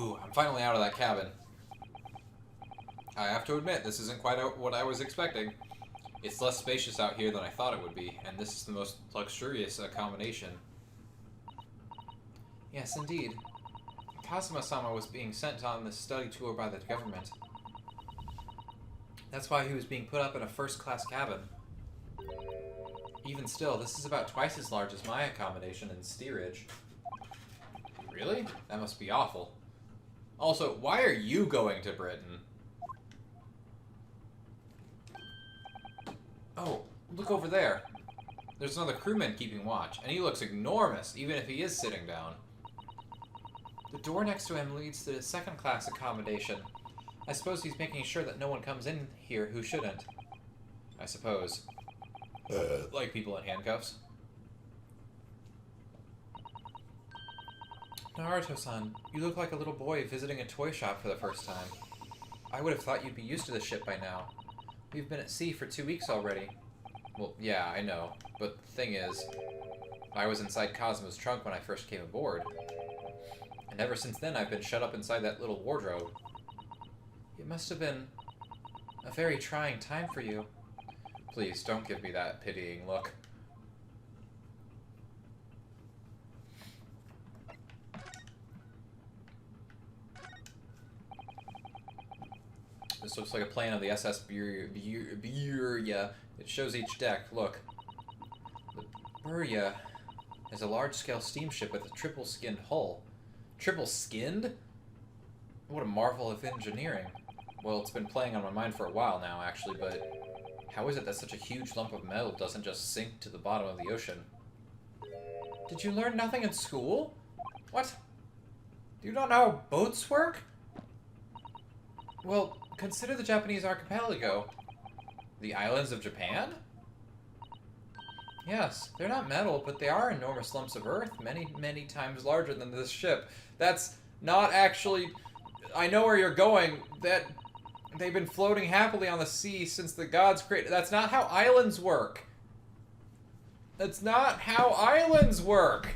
Ooh, I'm finally out of that cabin. I have to admit, this isn't quite what I was expecting. It's less spacious out here than I thought it would be, and this is the most luxurious accommodation. Yes, indeed. Kazuma-sama was being sent on this study tour by the government. That's why he was being put up in a first-class cabin. Even still, this is about twice as large as my accommodation in Steerage. Really? That must be awful. Also, why are you going to Britain? Oh, look over there. There's another crewman keeping watch, and he looks enormous, even if he is sitting down. The door next to him leads to the second-class accommodation. I suppose he's making sure that no one comes in here who shouldn't. I suppose. Like people in handcuffs. Naruto-san, you look like a little boy visiting a toy shop for the first time. I would have thought you'd be used to the ship by now. We've been at sea for 2 weeks already. Well, yeah, I know. But the thing is, I was inside Kazuma's trunk when I first came aboard. And ever since then, I've been shut up inside that little wardrobe. It must have been a very trying time for you. Please, don't give me that pitying look. This looks like a plan of the SS Burya. It shows each deck. Look. The Burya is a large-scale steamship with a triple-skinned hull. Triple-skinned? What a marvel of engineering. Well, it's been playing on my mind for a while now, actually, but how is it that such a huge lump of metal doesn't just sink to the bottom of the ocean? Did you learn nothing in school? What? Do you not know how boats work? Well, consider the Japanese archipelago. The islands of Japan? Yes, they're not metal, but they are enormous lumps of earth, many, many times larger than this ship. That's not actually... I know where you're going. That they've been floating happily on the sea since the gods created... That's not how islands work. That's not how islands work.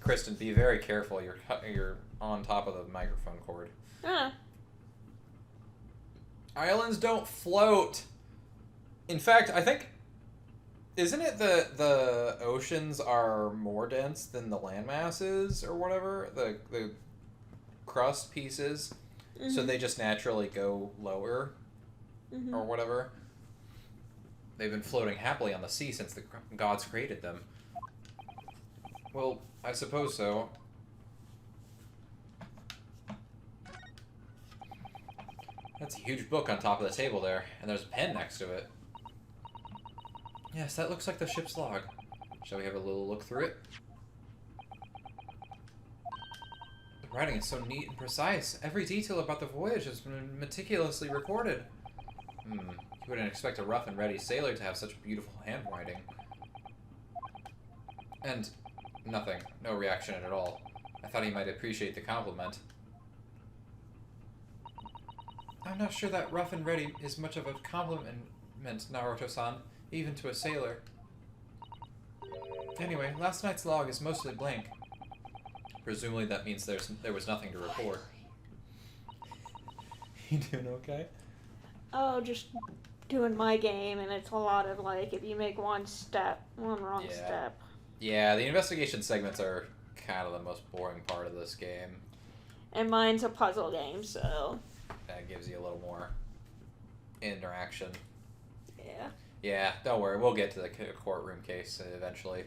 Kristen, be very careful. You're on top of the microphone cord. Islands don't float. In fact, I think... Isn't it the oceans are more dense than the landmass is, or whatever? The crust pieces? Mm-hmm. So they just naturally go lower, or whatever. They've been floating happily on the sea since the gods created them. Well, I suppose so. That's a huge book on top of the table there, and there's a pen next to it. Yes, that looks like the ship's log. Shall we have a little look through it? The writing is so neat and precise. Every detail about the voyage has been meticulously recorded. You wouldn't expect a rough and ready sailor to have such beautiful handwriting. And nothing. No reaction at all. I thought he might appreciate the compliment. I'm not sure that rough and ready is much of a compliment, Naruto-san, even to a sailor. Anyway, last night's log is mostly blank. Presumably that means there was nothing to report. You doing okay? Oh, just doing my game, and it's a lot of, like, if you make one wrong step. Yeah, the investigation segments are kind of the most boring part of this game. And mine's a puzzle game, so... That gives you a little more interaction. Yeah. Yeah, don't worry. We'll get to the courtroom case eventually.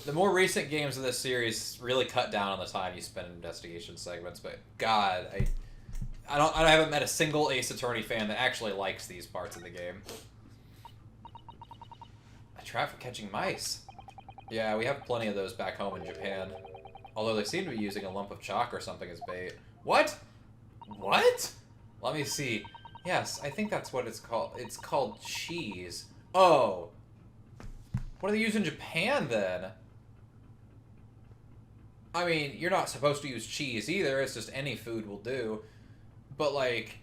The more recent games of this series really cut down on the time you spend in investigation segments, but God, I haven't met a single Ace Attorney fan that actually likes these parts of the game. A trap for catching mice. Yeah, we have plenty of those back home in Japan. Although they seem to be using a lump of chalk or something as bait. What? What? Let me see. Yes, I think that's what it's called. It's called cheese. Oh. What do they use in Japan, then? I mean, you're not supposed to use cheese either. It's just any food will do. But, like...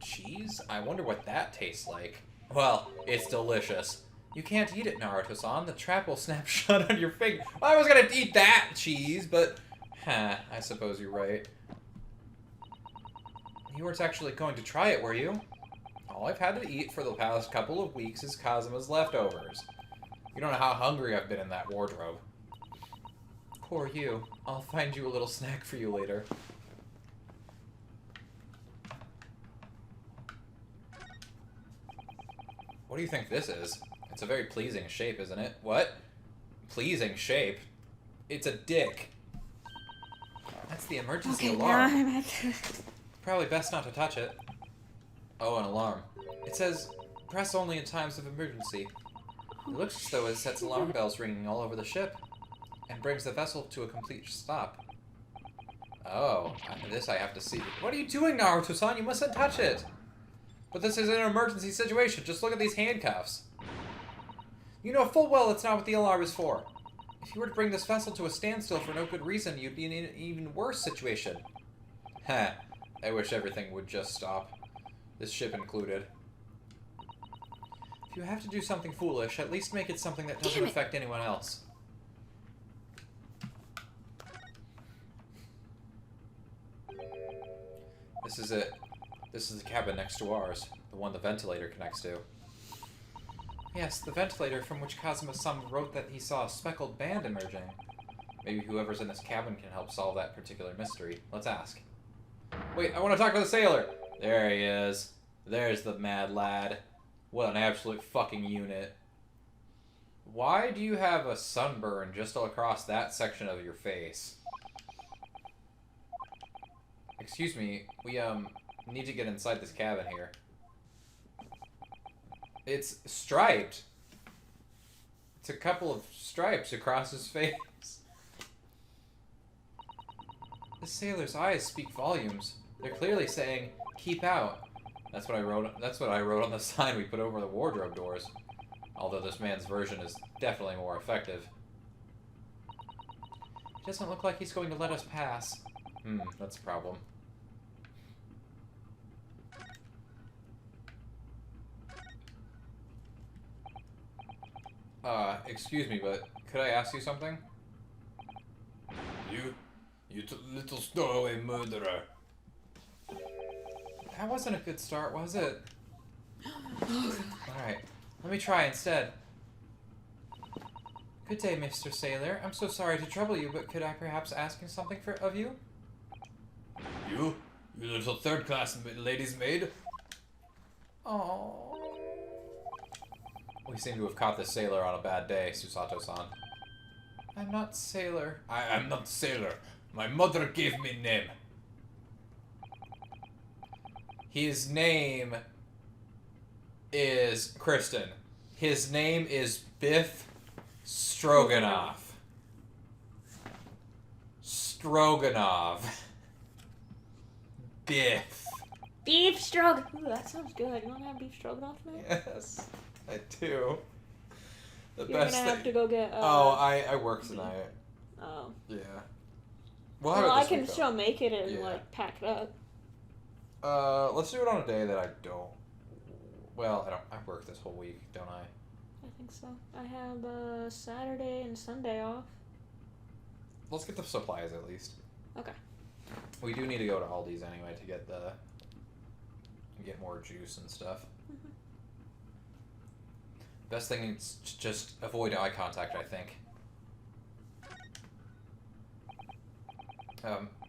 cheese? I wonder what that tastes like. Well, it's delicious. You can't eat it, Naruto-san. The trap will snap shut on your finger. Well, I was gonna eat that cheese, but... I suppose you're right. You weren't actually going to try it, were you? All I've had to eat for the past couple of weeks is Kazuma's leftovers. You don't know how hungry I've been in that wardrobe. Poor you. I'll find you a little snack for you later. What do you think this is? It's a very pleasing shape, isn't it? What? Pleasing shape? It's a dick. That's the emergency alarm. Probably best not to touch it. Oh, an alarm. It says, press only in times of emergency. It looks as though it sets alarm bells ringing all over the ship, and brings the vessel to a complete stop. Oh, this I have to see. What are you doing, Naruto-san? You mustn't touch it! But this is an emergency situation. Just look at these handcuffs. You know full well it's not what the alarm is for. If you were to bring this vessel to a standstill for no good reason, you'd be in an even worse situation. Heh. I wish everything would just stop. This ship included. If you have to do something foolish, at least make it something that doesn't affect anyone else. This is it. This is the cabin next to ours. The one the ventilator connects to. Yes, the ventilator from which Kazuma-sama wrote that he saw a speckled band emerging. Maybe whoever's in this cabin can help solve that particular mystery. Let's ask. Wait, I want to talk to the sailor! There he is. There's the mad lad. What an absolute fucking unit. Why do you have a sunburn just all across that section of your face? Excuse me, we, need to get inside this cabin here. It's striped. It's a couple of stripes across his face. The sailor's eyes speak volumes. They're clearly saying, keep out. That's what I wrote on the sign we put over the wardrobe doors. Although this man's version is definitely more effective. It doesn't look like he's going to let us pass. That's a problem. Excuse me, but could I ask you something? You little stowaway murderer. That wasn't a good start, was it? Alright, let me try instead. Good day, Mr. Sailor. I'm so sorry to trouble you, but could I perhaps ask something of you? You little third-class lady's maid? Oh. We seem to have caught this sailor on a bad day, Susato-san. I'm not sailor. I'm not sailor. My mother gave me name. His name is Kristen. His name is Biff Stroganoff. Stroganoff. Biff. Beef stroganoff. Ooh, that sounds good. You want to have beef stroganoff, man? Yes, I do. You're gonna have to go get. I work tonight. Oh. Yeah. Well, I can still make it and like pack it up. Let's do it on a day that I don't. Well, I work this whole week, don't I? I think so. I have Saturday and Sunday off. Let's get the supplies at least. Okay. We do need to go to Aldi's anyway to get more juice and stuff. Mm-hmm. Best thing is to just avoid eye contact, I think.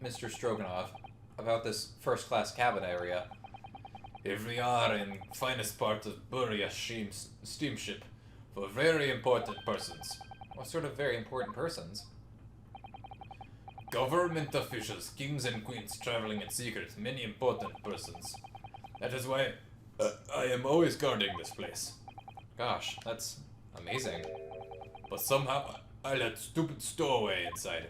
Mr. Stroganoff, about this first-class cabin area. If we are in finest part of Buria steamship for very important persons. What sort of very important persons? Government officials, kings and queens traveling in secret, many important persons. That is why I am always guarding this place. Gosh, that's amazing. But somehow I let stupid stowaway inside.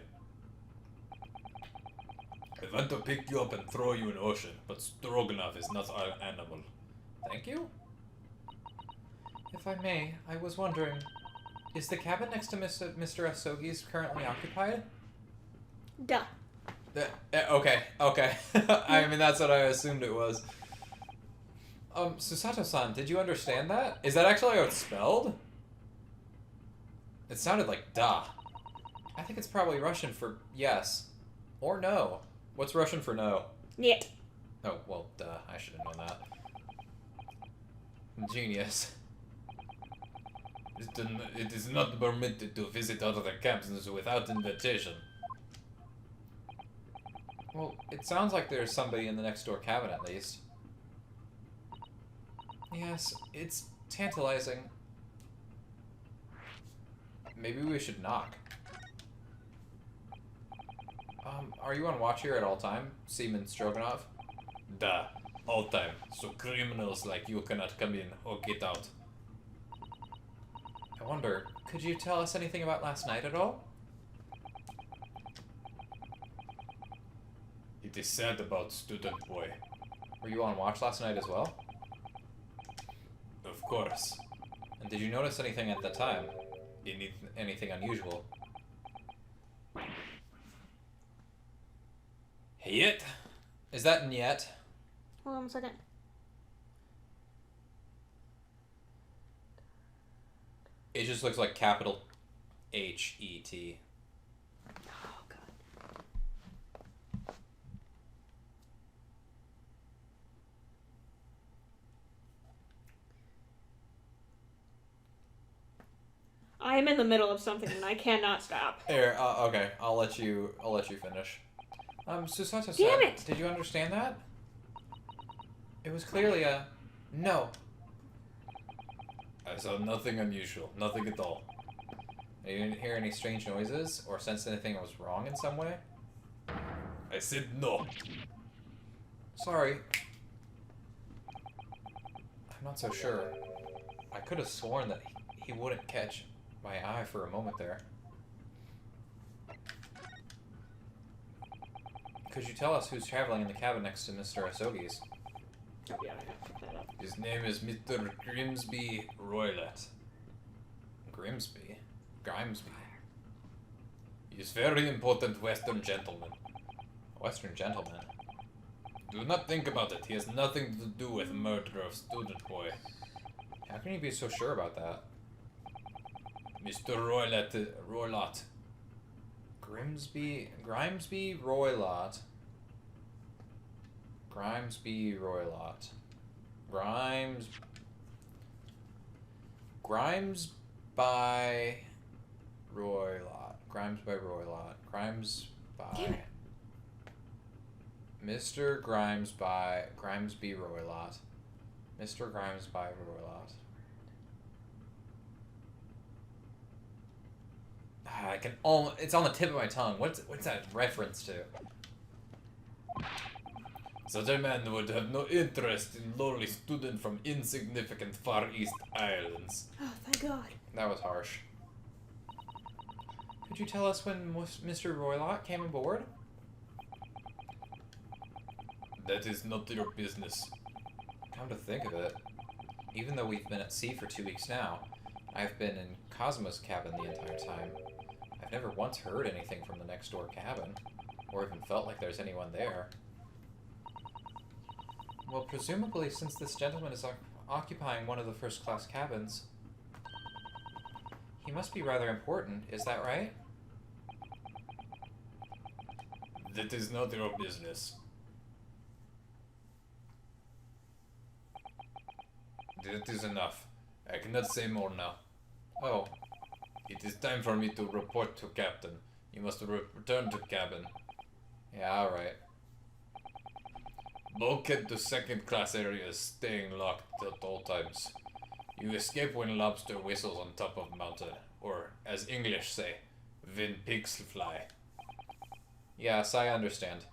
I want to pick you up and throw you in ocean, but Stroganoff is not our animal. Thank you? If I may, I was wondering, is the cabin next to Mr. Asogi's currently occupied? Duh. Okay. I mean, that's what I assumed it was. Susato-san, did you understand that? Is that actually how it's spelled? It sounded like da. I think it's probably Russian for yes. Or no. What's Russian for no? Niet. Oh, well, duh. I should have known that. Genius. It is not permitted to visit other cabins without invitation. Well, it sounds like there's somebody in the next door cabin at least. Yes, it's tantalizing. Maybe we should knock. Are you on watch here at all time, Seaman Stroganoff? Duh, all time. So criminals like you cannot come in or get out. I wonder, could you tell us anything about last night at all? It is sad about student boy. Were you on watch last night as well? Of course. And did you notice anything at the time? Anything unusual? Yet? Is that Niet? Hold on a second. It just looks like capital H-E-T. Oh, God. I am in the middle of something and I cannot stop. Here, okay, I'll let you finish. Susato-san, Damn it! Did you understand that? It was clearly a no. I saw nothing unusual, nothing at all. You didn't hear any strange noises or sense anything was wrong in some way? I said no. Sorry. I'm not so sure. I could have sworn that he wouldn't catch my eye for a moment there. Could you tell us who's traveling in the cabin next to Mr. Asogi's? Oh, yeah, I have to pick that up. His name is Mr. Grimsby Roylett. Grimsby? Grimsby. He is very important Western gentleman. Western gentleman? Do not think about it. He has nothing to do with murder of student boy. How can you be so sure about that? Mr. Roylott. Grimsby Roylott. Grimsby Roylott. Grimes by Roylott. Damn it. Mr. Grimesby Roylott. Mr. Grimes by Roylott. I can it's on the tip of my tongue. What's that reference to? Such a man would have no interest in lowly student from insignificant Far East Islands. Oh, thank God. That was harsh. Could you tell us when Mr. Roylott came aboard? That is not your business. Come to think of it, even though we've been at sea for 2 weeks now, I've been in Cosmo's cabin the entire time. I've never once heard anything from the next door cabin, or even felt like there's anyone there. Well, presumably, since this gentleman is occupying one of the first-class cabins, he must be rather important, is that right? That is not your business. That is enough. I cannot say more now. Oh. It is time for me to report to Captain. You must return to cabin. Yeah, alright. Bulkhead to second-class area is staying locked at all times. You escape when lobster whistles on top of mountain, or, as English say, when pigs fly. Yes, I understand.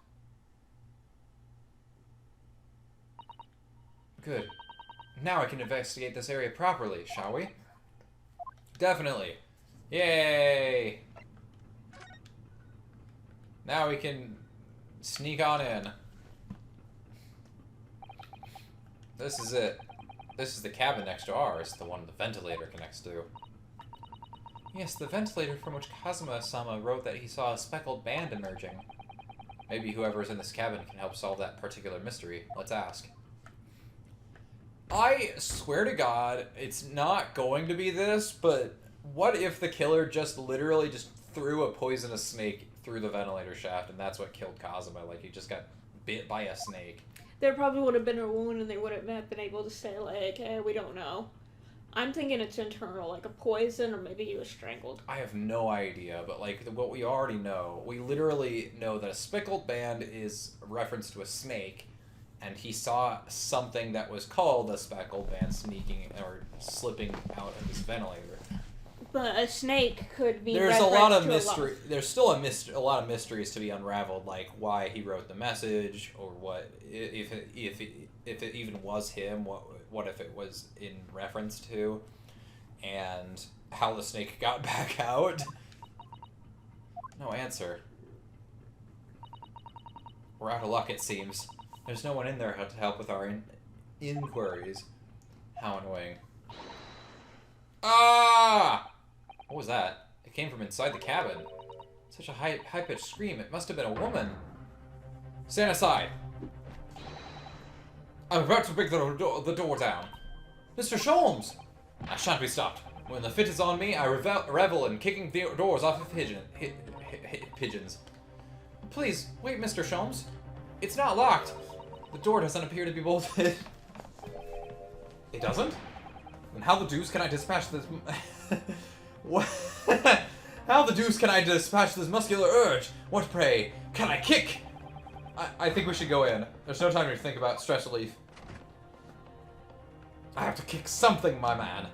Good. Now I can investigate this area properly, shall we? Definitely. Yay! Now we can sneak on in. This is it. This is the cabin next to ours, the one the ventilator connects to. Yes, the ventilator from which Kazuma-sama wrote that he saw a speckled band emerging. Maybe whoever's in this cabin can help solve that particular mystery. Let's ask. I swear to God, it's not going to be this, but What if the killer just literally just threw a poisonous snake through the ventilator shaft, and that's what killed Kazuma? Like, he just got bit by a snake. There probably would have been a wound, and they wouldn't have been able to say, like, we don't know. I'm thinking it's internal, like a poison, or maybe he was strangled. I have no idea, but, like, what we already know, we literally know that a speckled band is a reference to a snake, and he saw something that was called a speckled band sneaking or slipping out of his ventilator. But a snake could be. There's a lot of mystery. There's still a lot of mysteries to be unraveled, like why he wrote the message, or what if it even was him. What if it was in reference to, and how the snake got back out. No answer. We're out of luck, it seems. There's no one in there to help with our inquiries. How annoying. Ah! What was that? It came from inside the cabin. Such a high-pitched scream. It must have been a woman. Stand aside. I'm about to break the door down. Mr. Sholmes! I shan't be stopped. When the fit is on me, I revel in kicking the doors off of pigeons. Please, wait, Mr. Sholmes. It's not locked. The door doesn't appear to be bolted. It doesn't? Then how the deuce can I dispatch this... What? How the deuce can I dispatch this muscular urge? What, pray, can I kick? I think we should go in. There's no time to think about stress relief. I have to kick something, my man.